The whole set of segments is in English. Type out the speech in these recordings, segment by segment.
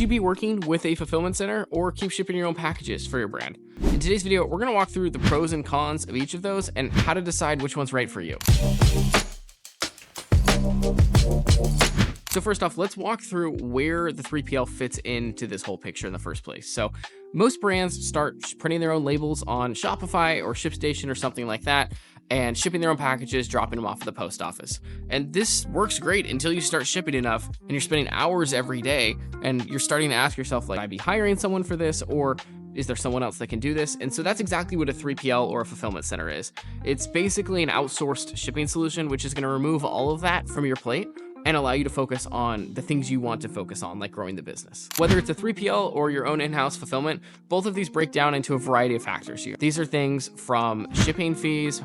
you be working with a fulfillment center or keep shipping your own packages for your brand? In today's video, we're going to walk through the pros and cons of each of those and how to decide which one's right for you. So first off, let's walk through where the 3PL fits into this whole picture in the first place. So most brands start printing their own labels on Shopify or ShipStation or something like that, and shipping their own packages, dropping them off at the post office. And this works great until you start shipping enough and you're spending hours every day and you're starting to ask yourself, like, I'd be hiring someone for this, or is there someone else that can do this? And so that's exactly what a 3PL or a fulfillment center is. It's basically an outsourced shipping solution, which is going to remove all of that from your plate and allow you to focus on the things you want to focus on, like growing the business. Whether it's a 3PL or your own in-house fulfillment, both of these break down into a variety of factors here. These are things from shipping fees,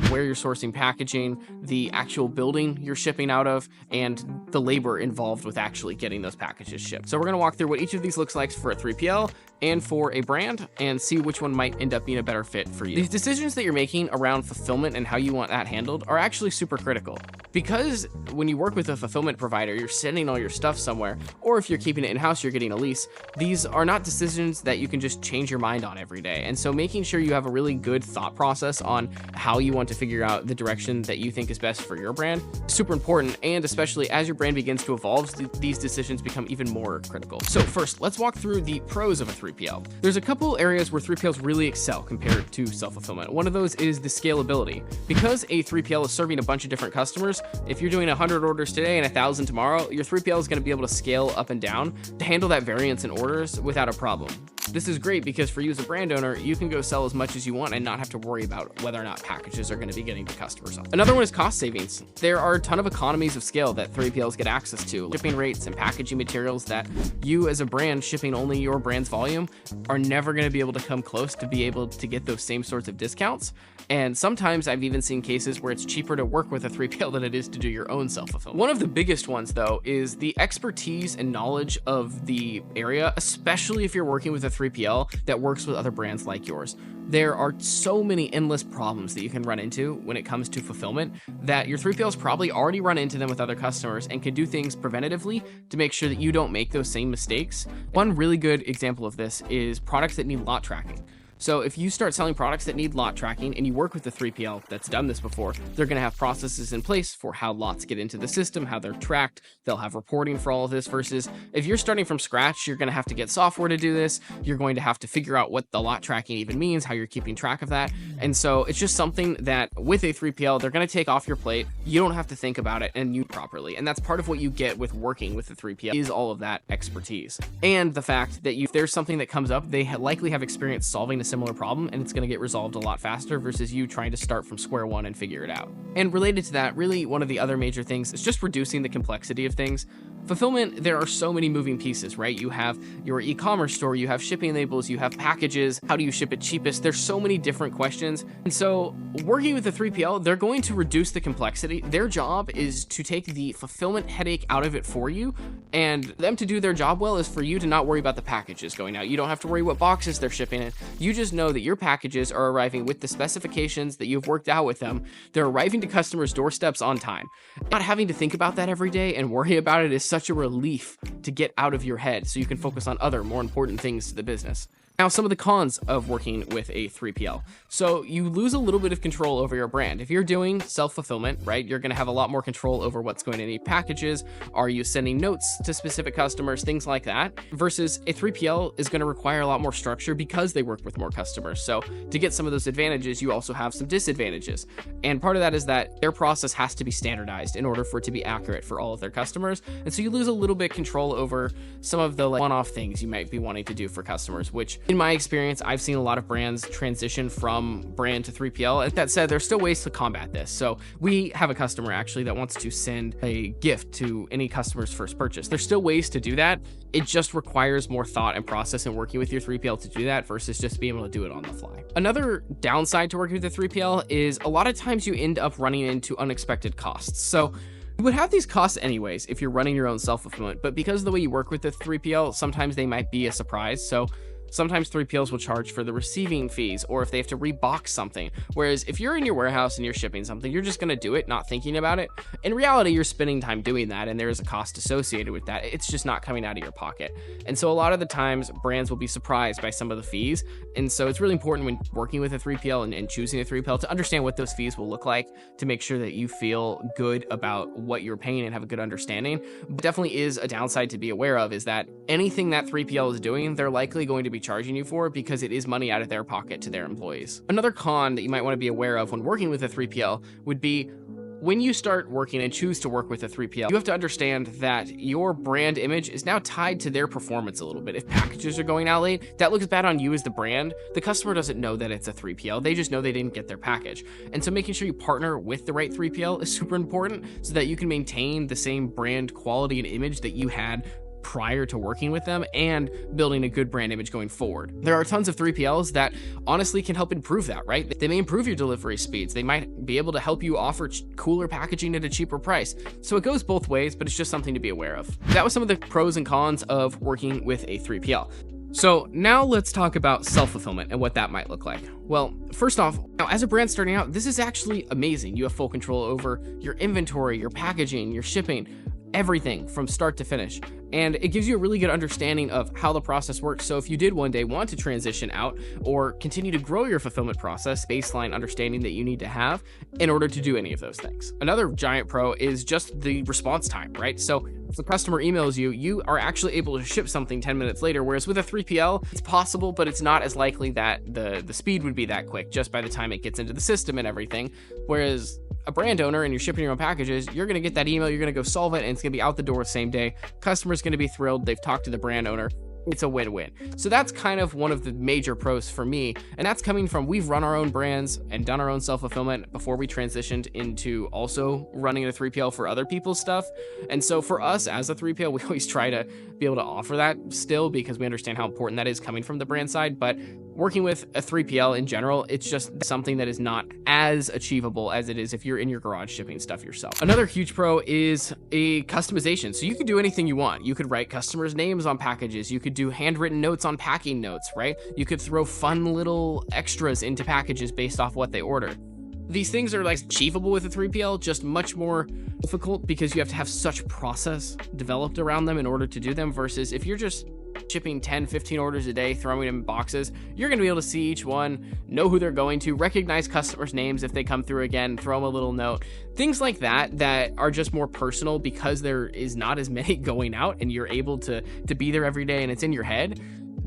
where you're sourcing packaging, the actual building you're shipping out of, and the labor involved with actually getting those packages shipped. So we're gonna walk through what each of these looks like for a 3PL and for a brand and see which one might end up being a better fit for you. These decisions that you're making around fulfillment and how you want that handled are actually super critical, because when you work with a fulfillment provider, you're sending all your stuff somewhere, or if you're keeping it in-house, you're getting a lease. These are not decisions that you can just change your mind on every day. And so making sure you have a really good thought process on how you want to figure out the direction that you think is best for your brand is super important, and especially as your brand begins to evolve, these decisions become even more critical. So first, let's walk through the pros of a 3PL. There's a couple areas where 3PLs really excel compared to self-fulfillment. One of those is the scalability. Because a 3PL is serving a bunch of different customers, if you're doing 100 orders today and 1,000 tomorrow, your 3PL is going to be able to scale up and down to handle that variance in orders without a problem. This is great because for you as a brand owner, you can go sell as much as you want and not have to worry about whether or not packages are going to be getting to customers. Another one is cost savings. There are a ton of economies of scale that 3PLs get access to. Shipping rates and packaging materials that you as a brand shipping only your brand's volume are never going to be able to come close to be able to get those same sorts of discounts. And sometimes I've even seen cases where it's cheaper to work with a 3PL than it is to do your own self-fulfillment. One of the biggest ones, though, is the expertise and knowledge of the area, especially if you're working with a 3PL that works with other brands like yours. There are so many endless problems that you can run into when it comes to fulfillment that your 3PLs probably already run into them with other customers and can do things preventatively to make sure that you don't make those same mistakes. One really good example of this is products that need lot tracking. So if you start selling products that need lot tracking and you work with a 3PL that's done this before, they're going to have processes in place for how lots get into the system, how they're tracked. They'll have reporting for all of this, versus if you're starting from scratch, you're going to have to get software to do this. You're going to have to figure out what the lot tracking even means, how you're keeping track of that. And so it's just something that with a 3PL, they're going to take off your plate. You don't have to think about it and use properly. And that's part of what you get with working with a 3PL is all of that expertise. And the fact that if there's something that comes up, they likely have experience solving a similar problem, and it's going to get resolved a lot faster versus you trying to start from square one and figure it out. And related to that, really one of the other major things is just reducing the complexity of things. Fulfillment, there are so many moving pieces, right? You have your e-commerce store, you have shipping labels, you have packages. How do you ship it cheapest? There's so many different questions. And so working with a 3PL, they're going to reduce the complexity. Their job is to take the fulfillment headache out of it for you, and them to do their job well is for you to not worry about the packages going out. You don't have to worry what boxes they're shipping in. You just know that your packages are arriving with the specifications that you've worked out with them. They're arriving to customers' doorsteps on time. Not having to think about that every day and worry about it is such a relief to get out of your head so you can focus on other more important things to the business. Now, some of the cons of working with a 3PL. So you lose a little bit of control over your brand. If you're doing self-fulfillment, right, you're going to have a lot more control over what's going in any packages. Are you sending notes to specific customers, things like that, versus a 3PL is going to require a lot more structure because they work with more customers. So to get some of those advantages, you also have some disadvantages. And part of that is that their process has to be standardized in order for it to be accurate for all of their customers. And so you lose a little bit control over some of the one-off things you might be wanting to do for customers, which in my experience, I've seen a lot of brands transition from brand to 3PL. And that said, there's still ways to combat this. So we have a customer actually that wants to send a gift to any customer's first purchase. There's still ways to do that. It just requires more thought and process in working with your 3PL to do that versus just being able to do it on the fly. Another downside to working with a 3PL is a lot of times you end up running into unexpected costs. So you would have these costs anyways if you're running your own self-fulfillment, but because of the way you work with the 3PL, sometimes they might be a surprise. So Sometimes 3PLs will charge for the receiving fees or if they have to rebox something. Whereas if you're in your warehouse and you're shipping something, you're just going to do it, not thinking about it. In reality, you're spending time doing that and there is a cost associated with that. It's just not coming out of your pocket. And so a lot of the times brands will be surprised by some of the fees. And so it's really important when working with a 3PL and choosing a 3PL to understand what those fees will look like, to make sure that you feel good about what you're paying and have a good understanding. But definitely is a downside to be aware of, is that anything that 3PL is doing, they're likely going to be charging you for, because it is money out of their pocket to their employees. Another con that you might want to be aware of when working with a 3PL would be when you start working and choose to work with a 3PL, you have to understand that your brand image is now tied to their performance a little bit. If packages are going out late, that looks bad on you as the brand. The customer doesn't know that it's a 3PL. They just know they didn't get their package. And so making sure you partner with the right 3PL is super important so that you can maintain the same brand quality and image that you had prior to working with them and building a good brand image going forward. There are tons of 3PLs that honestly can help improve that, right? They may improve your delivery speeds. They might be able to help you offer cooler packaging at a cheaper price. So it goes both ways, but it's just something to be aware of. That was some of the pros and cons of working with a 3PL. So now let's talk about self-fulfillment and what that might look like. Well, first off, now as a brand starting out, this is actually amazing. You have full control over your inventory, your packaging, your shipping, everything from start to finish. And it gives you a really good understanding of how the process works. So if you did one day want to transition out or continue to grow your fulfillment process, baseline understanding that you need to have in order to do any of those things. Another giant pro is just the response time, right? So if the customer emails you, you are actually able to ship something 10 minutes later, whereas with a 3PL, it's possible, but it's not as likely that the speed would be that quick just by the time it gets into the system and everything. Whereas a brand owner and you're shipping your own packages, you're going to get that email, you're going to go solve it, and it's going to be out the door the same day. Customer's going to be thrilled. They've talked to the brand owner. It's a win-win. So that's kind of one of the major pros for me. And that's coming from, we've run our own brands and done our own self-fulfillment before we transitioned into also running a 3PL for other people's stuff. And so for us as a 3PL, we always try to be able to offer that still, because we understand how important that is coming from the brand side. But working with a 3PL in general, it's just something that is not as achievable as it is if you're in your garage shipping stuff yourself. Another huge pro is a customization. So you can do anything you want. You could write customers' names on packages. You could do handwritten notes on packing notes, right? You could throw fun little extras into packages based off what they order. These things are like achievable with a 3PL, just much more difficult because you have to have such process developed around them in order to do them, versus if you're just shipping 10, 15 orders a day, throwing them in boxes, you're going to be able to see each one, know who they're going to, recognize customers' names if they come through again, throw them a little note. Things like that are just more personal because there is not as many going out and you're able to be there every day and it's in your head.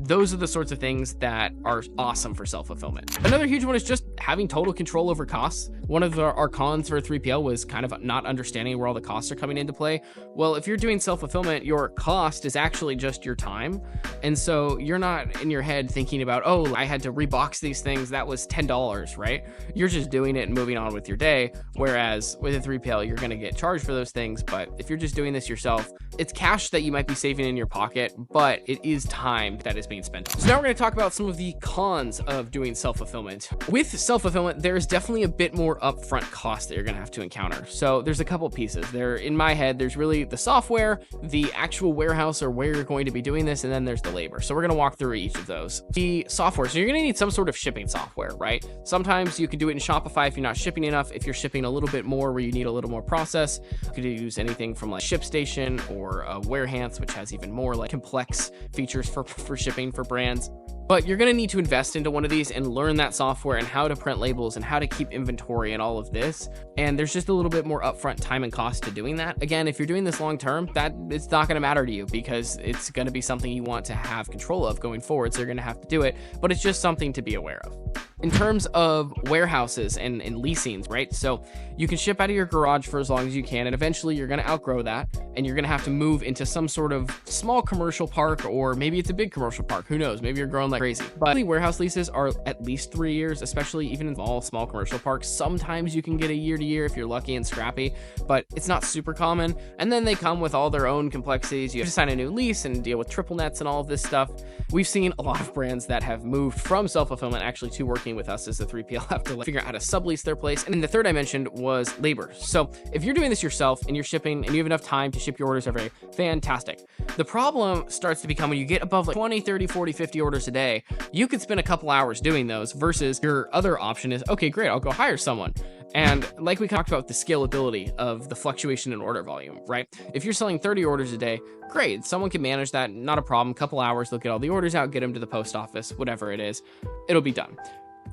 Those are the sorts of things that are awesome for self-fulfillment. Another huge one is just having total control over costs. One of our cons for a 3PL was kind of not understanding where all the costs are coming into play. Well, if you're doing self-fulfillment, your cost is actually just your time. And so you're not in your head thinking about, oh, I had to rebox these things, that was $10, right? You're just doing it and moving on with your day. Whereas with a 3PL, you're gonna get charged for those things. But if you're just doing this yourself, it's cash that you might be saving in your pocket, but it is time that is being spent on. So now we're going to talk about some of the cons of doing self-fulfillment. With self-fulfillment, there's definitely a bit more upfront cost that you're going to have to encounter. So there's a couple pieces there. In my head, there's really the software, the actual warehouse or where you're going to be doing this, and then there's the labor. So we're going to walk through each of those. The software, so you're going to need some sort of shipping software, right? Sometimes you can do it in Shopify if you're not shipping enough. If you're shipping a little bit more where you need a little more process, you could use anything from like ShipStation or Warehouse, which has even more like complex features for shipping for brands. But you're going to need to invest into one of these and learn that software and how to print labels and how to keep inventory and all of this. And there's just a little bit more upfront time and cost to doing that. Again, if you're doing this long term, that it's not going to matter to you because it's going to be something you want to have control of going forward. So you're going to have to do it, but it's just something to be aware of. In terms of warehouses and leasings, right? So you can ship out of your garage for as long as you can, and eventually you're going to outgrow that, and you're going to have to move into some sort of small commercial park, or maybe it's a big commercial park. Who knows? Maybe you're growing like crazy. But warehouse leases are at least 3 years, especially even in small commercial parks. Sometimes you can get a year to year if you're lucky and scrappy, but it's not super common. And then they come with all their own complexities. You have to sign a new lease and deal with triple nets and all of this stuff. We've seen a lot of brands that have moved from self-fulfillment actually to working working with us as the 3PL have to figure out how to sublease their place. And then the third I mentioned was labor. So if you're doing this yourself and you're shipping and you have enough time to ship your orders every day, fantastic. The problem starts to become when you get above like 20, 30, 40, 50 orders a day, you could spend a couple hours doing those versus your other option is, okay, great, I'll go hire someone. And like we talked about the scalability of the fluctuation in order volume, right? If you're selling 30 orders a day, great, someone can manage that, not a problem. Couple hours, they'll get all the orders out, get them to the post office, whatever it is, it'll be done.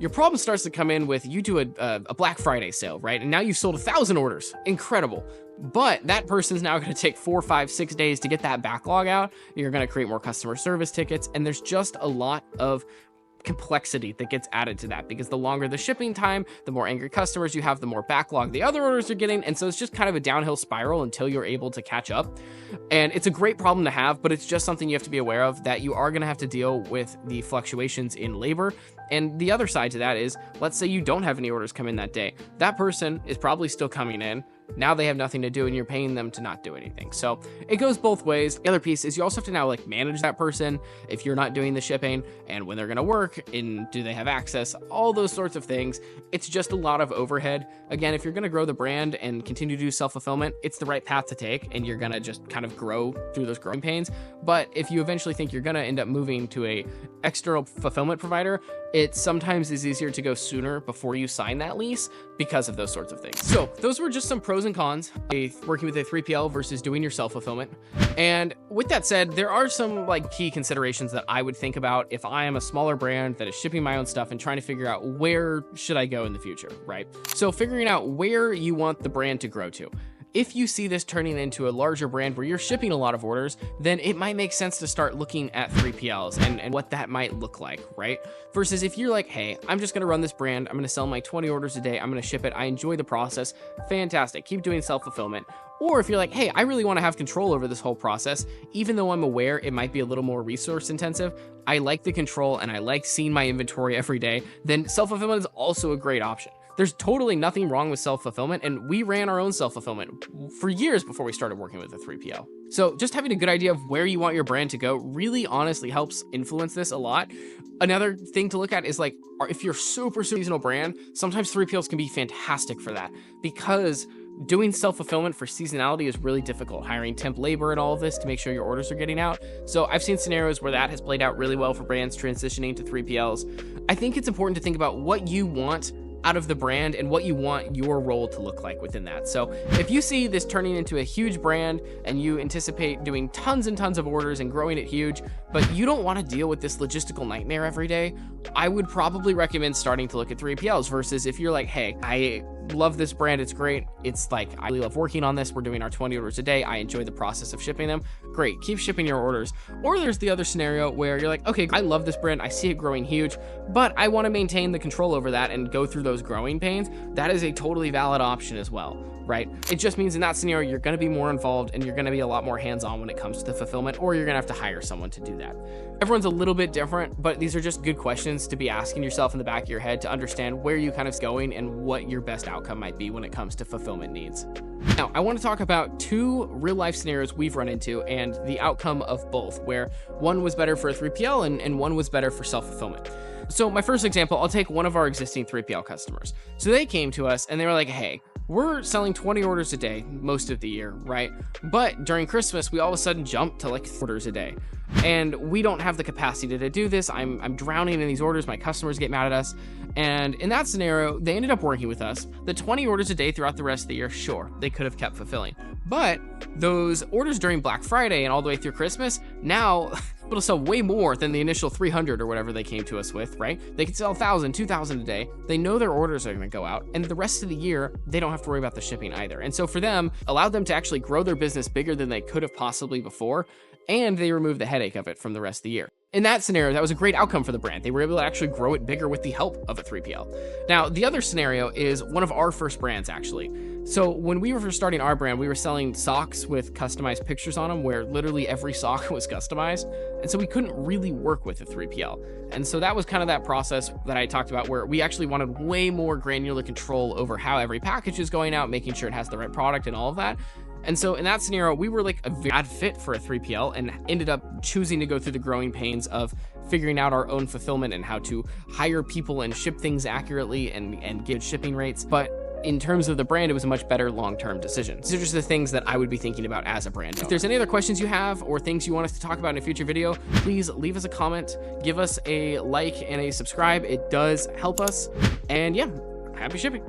Your problem starts to come in with you do a Black Friday sale, right? And now you've sold 1,000 orders, incredible. But that person's now going to take 4, 5, 6 days to get that backlog out. You're going to create more customer service tickets, and there's just a lot of complexity that gets added to that, because the longer the shipping time, the more angry customers you have, the more backlog the other orders are getting. And so it's just kind of a downhill spiral until you're able to catch up. And it's a great problem to have, but it's just something you have to be aware of, that you are going to have to deal with the fluctuations in labor. And the other side to that is, let's say you don't have any orders come in that day. That person is probably still coming in. Now they have nothing to do and you're paying them to not do anything. So it goes both ways. The other piece is you also have to now like manage that person if you're not doing the shipping, and when they're going to work, and do they have access, all those sorts of things. It's just a lot of overhead. Again, if you're going to grow the brand and continue to do self-fulfillment, it's the right path to take, and you're going to just kind of grow through those growing pains. But if you eventually think you're going to end up moving to a external fulfillment provider, it sometimes is easier to go sooner before you sign that lease because of those sorts of things. So those were just some pros and cons of working with a 3PL versus doing your self-fulfillment. And with that said, there are some like key considerations that I would think about if I am a smaller brand that is shipping my own stuff and trying to figure out where should I go in the future, right? So figuring out where you want the brand to grow to. If you see this turning into a larger brand where you're shipping a lot of orders, then it might make sense to start looking at 3PLs and what that might look like, right? Versus if you're like, hey, I'm just going to run this brand, I'm going to sell my 20 orders a day, I'm going to ship it, I enjoy the process, fantastic, keep doing self-fulfillment. Or if you're like, hey, I really want to have control over this whole process, even though I'm aware it might be a little more resource intensive, I like the control and I like seeing my inventory every day, then self-fulfillment is also a great option. There's totally nothing wrong with self-fulfillment, and we ran our own self-fulfillment for years before we started working with a 3PL. So just having a good idea of where you want your brand to go really honestly helps influence this a lot. Another thing to look at is like, if you're super seasonal brand, sometimes 3PLs can be fantastic for that, because doing self-fulfillment for seasonality is really difficult, hiring temp labor and all of this to make sure your orders are getting out. So I've seen scenarios where that has played out really well for brands transitioning to 3PLs. I think it's important to think about what you want out of the brand and what you want your role to look like within that. So if you see this turning into a huge brand and you anticipate doing tons and tons of orders and growing it huge, but you don't want to deal with this logistical nightmare every day, I would probably recommend starting to look at 3PLs versus if you're like, hey, I love this brand, it's great, it's like, I really love working on this, we're doing our 20 orders a day, I enjoy the process of shipping them, great, keep shipping your orders. Or there's the other scenario where you're like, okay, I love this brand, I see it growing huge, but I want to maintain the control over that and go through those growing pains. That is a totally valid option as well, right? It just means in that scenario, you're going to be more involved and you're going to be a lot more hands-on when it comes to the fulfillment, or you're going to have to hire someone to do that. Everyone's a little bit different, but these are just good questions to be asking yourself in the back of your head to understand where you kind of going and what your best outcome might be when it comes to fulfillment needs. Now, I want to talk about 2 real-life scenarios we've run into and the outcome of both, where one was better for a 3PL and one was better for self-fulfillment. So my first example, I'll take one of our existing 3PL customers. So they came to us and they were like, hey, we're selling 20 orders a day most of the year, right? But during Christmas, we all of a sudden jumped to like 4 orders a day. And we don't have the capacity to do this. I'm drowning in these orders. My customers get mad at us. And in that scenario, they ended up working with us. The 20 orders a day throughout the rest of the year, sure, they could have kept fulfilling. But those orders during Black Friday and all the way through Christmas, now able to sell way more than the initial 300 or whatever they came to us with, right? They can sell 1,000, 2,000 a day. They know their orders are going to go out, and the rest of the year, they don't have to worry about the shipping either. And so for them, allowed them to actually grow their business bigger than they could have possibly before, and they removed the headache of it from the rest of the year. In that scenario, that was a great outcome for the brand. They were able to actually grow it bigger with the help of a 3PL. Now, the other scenario is one of our first brands, actually. So when we were first starting our brand, we were selling socks with customized pictures on them where literally every sock was customized. And so we couldn't really work with a 3PL. And so that was kind of that process that I talked about where we actually wanted way more granular control over how every package is going out, making sure it has the right product and all of that. And so in that scenario, we were like a bad fit for a 3PL and ended up choosing to go through the growing pains of figuring out our own fulfillment and how to hire people and ship things accurately and give shipping rates. But in terms of the brand, it was a much better long-term decision. These are just the things that I would be thinking about as a brand owner. If there's any other questions you have or things you want us to talk about in a future video, please leave us a comment, give us a like and a subscribe. It does help us. And yeah, happy shipping.